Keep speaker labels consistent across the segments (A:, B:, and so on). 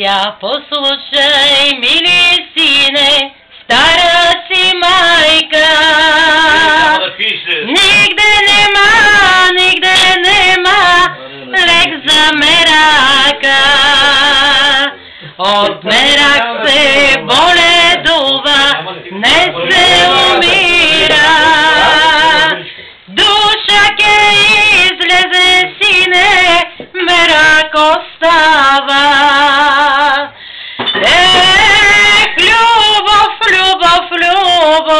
A: моя, послушай, мили сине, стара си майка. Нигде нема лек за мерака. От мерак се боледува, не се умира. Душа ке излезе, сине, мерак остава. Любов, любов, любов,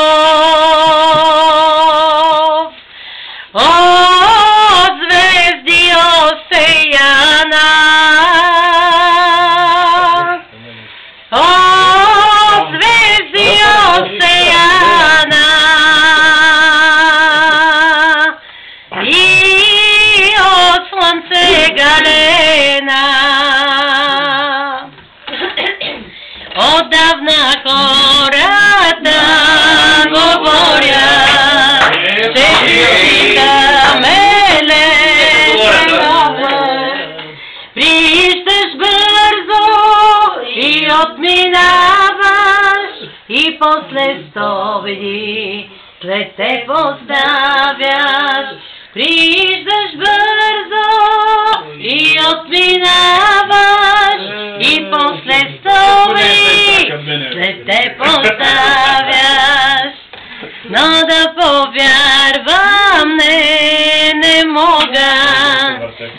A: от звезди осеяна, от звезди осеяна и от слънце галена. Отдавна хората говорят, че читаме лесно. Прииждаш бързо и отминаваш, и после 100 години след те поставяш. Прииждаш бързо и отминаваш, и после 100 години след те поставяш. Но да повярвам не мога,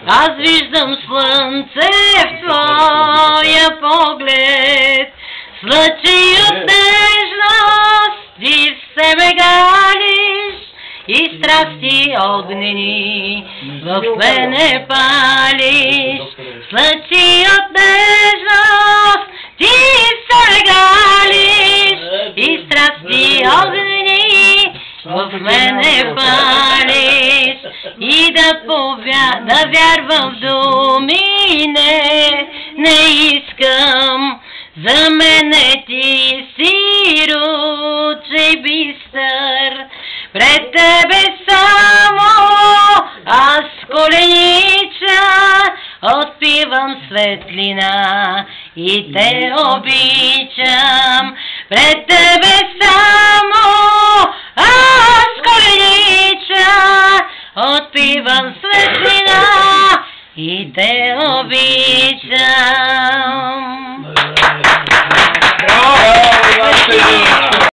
A: аз виждам слънце в твоя поглед, слъчи от нежност и все ме галиш, и страсти огнени в мене палиш. Слъчи от нежност ти все ме галиш, и страсти огнени в мене палиш. И да вярвам в думи не искам, за мене ти си ручей бистър. Пред тебе само аз коленича, отпивам светлина и те обичам. Пред тебе само аз коленича, отпивам светлина и те обичам.